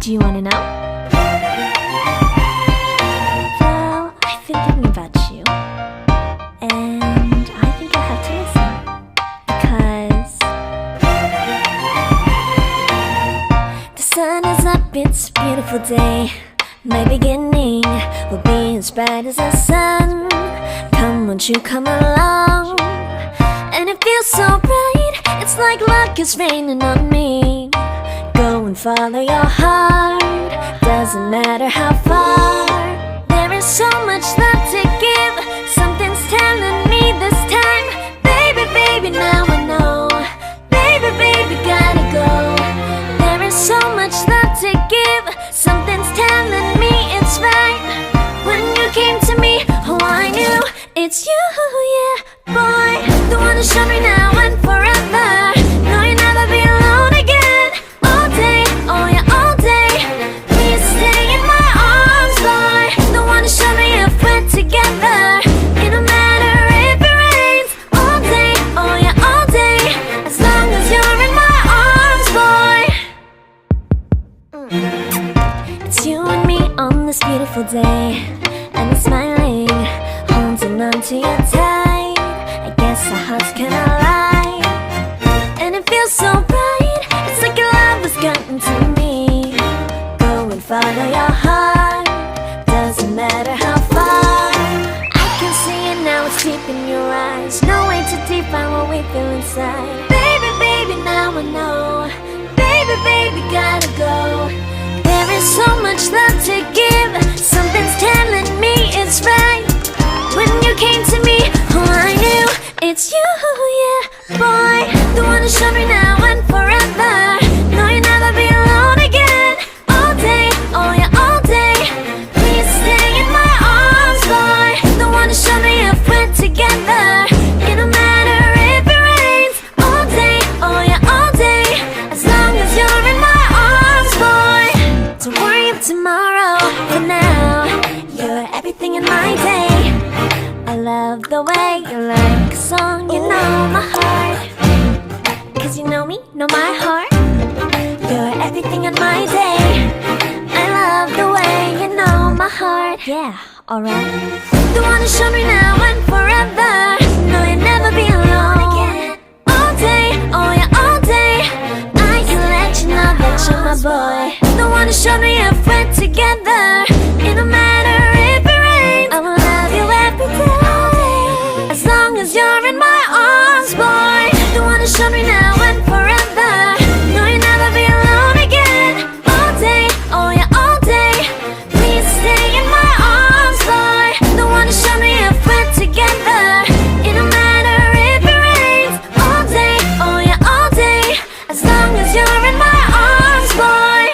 Do you wanna know? Well, I've been thinking about you, and I think you'll have to listen, because the sun is up, it's a beautiful day. My beginning will be as bright as the sun. Come, won't you come along? And it feels so bright, it's like luck is raining on me. Go and follow your heart, doesn't matter how far. There is so much love to give, something's telling me this time. Baby, baby, now I know. Baby, baby, gotta go. There is so much love to give, something's telling me it's right. When you came to me, oh I knew it's you, yeah, boy. The one who showed me now and forever. No, you'll never be alone again. All day, oh yeah, all day. Please stay in my arms, boy. The one who showed me if we're together. It don't matter if it rains. All day, oh yeah, all day. As long as you're in my arms, boy. It's you and me on this beautiful day, and it's smiling, holding on to you tight. I guess our hearts can align, and it feels so bright. It's like your love has gotten to me. Go and follow your heart, doesn't matter how far. I can see it now, it's deep in your eyes. No way to define what we feel inside. Baby, baby, now I know. Baby, baby, gotta go. There is so much love to give, something's telling me it's right. When you came to me, oh I knew it's you, yeah, boy. The one who showed me now and forever. No, you'll never be alone again. All day, oh yeah, all day. Please stay in my arms, boy. The one who showed me if we're together. It don't matter if it rains. All day, oh yeah, all day. As long as you're in my arms, boy. Don't worry about tomorrow, for now you're everything in my day. I love the way you like a song, you know my heart. Cause you know me, know my heart. You're everything in my day. I love the way you know my heart. Yeah, alright. The one who showed me now and forever. No, you'll never be alone again. All day, oh yeah, all day. I can let you know that you're my boy. The one who showed me if we're together. It don't matter if it rains. I will love you every day. As long as you're in my arms, boy. The one who showed me now and forever. No, you'll never be alone again. All day, oh yeah, all day. Please stay in my arms, boy. The one who showed me if we're together. It don't matter if it rains. All day, oh yeah, all day. As long as you're in my arms, boy.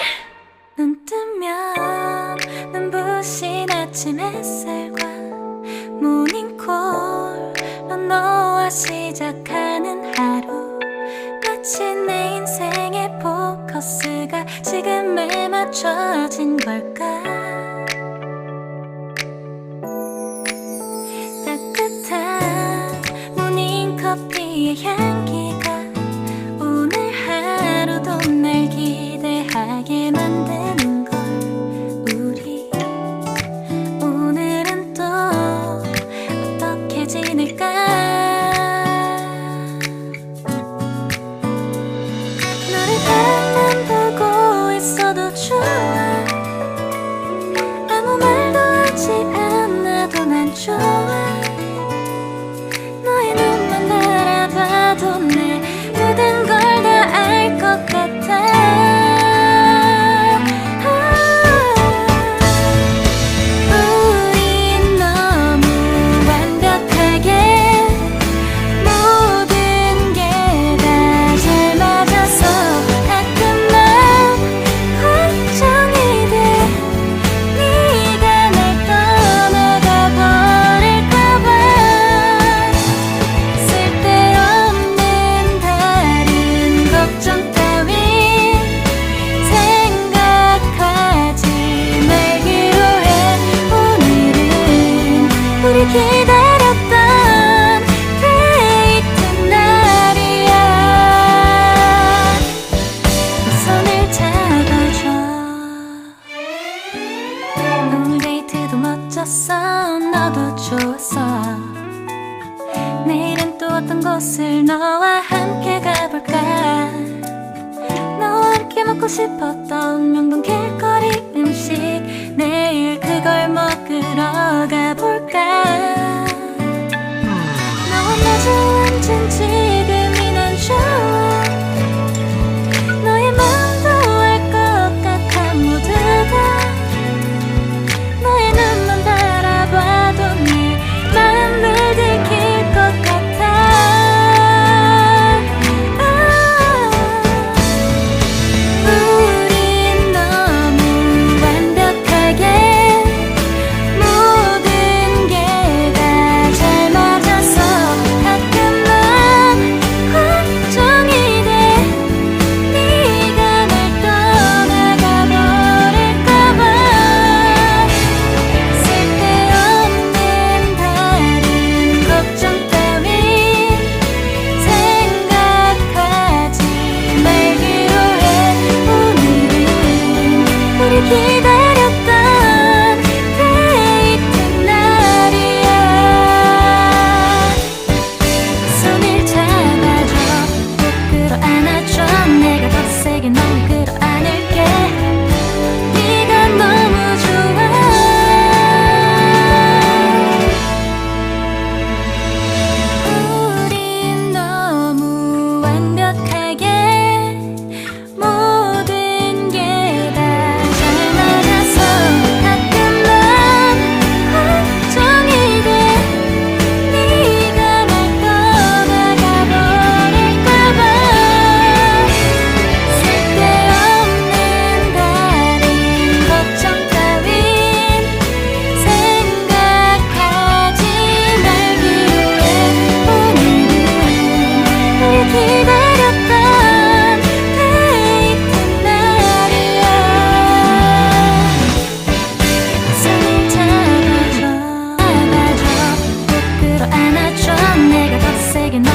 눈 뜨면 눈부신 아침 햇살과 모닝콜로 너와 시작하는 하루. 마치 내 인생의 포커스가 지금에 맞춰진 걸까. 따뜻한 모닝커피의 향기가 오늘 하루도 날 기대하게 만드는 걸. 우리 오늘은 또 어떻게 지낼까. 너를 바라만 보고 있어도 좋아. 아무 말도 하지 않아도 난 좋아. 너의 눈만 바라봐도 내 모든 걸 다 알 것 같아. 우린 너무 완벽하게 곳을 너와 함께 가볼까? 너와 함께 먹고 싶었던 명동 길거리 음식 내일 그걸 먹으러 가볼까? 너와 마주 앉은 지금이 난 좋아. 너의 마음도 알 것 같아. 모두가 너의 눈만 바라봐도 네 마음을 들킬 것 같아. 우린 너무 완벽하게 모든 게 다 잘 맞아서 가끔은 걱정이 돼. 네가 날 떠나가 버릴까 봐. 쓸데없는 다른 걱정 따윈 생각하지 말기로 해. 오늘은 우리 기다렸던 데이트 날이야. 손을 잡아줘, 꼭 끌어안아줘. 내가 더 세게 널 끌어안을게. 네가 너무 좋아. 우린 너무 완벽하게 모든 게 다 잘 맞아서 가끔은 걱정이 돼. 네가 날 떠나가 버릴까 봐. 쓸데없는 다른 걱정 따윈 생각하지 말기로 해. 오늘은 우리 기다렸던 데이트 날이야. 손을 잡아줘, 꼭 끌어안아줘. 내가 더 세게 널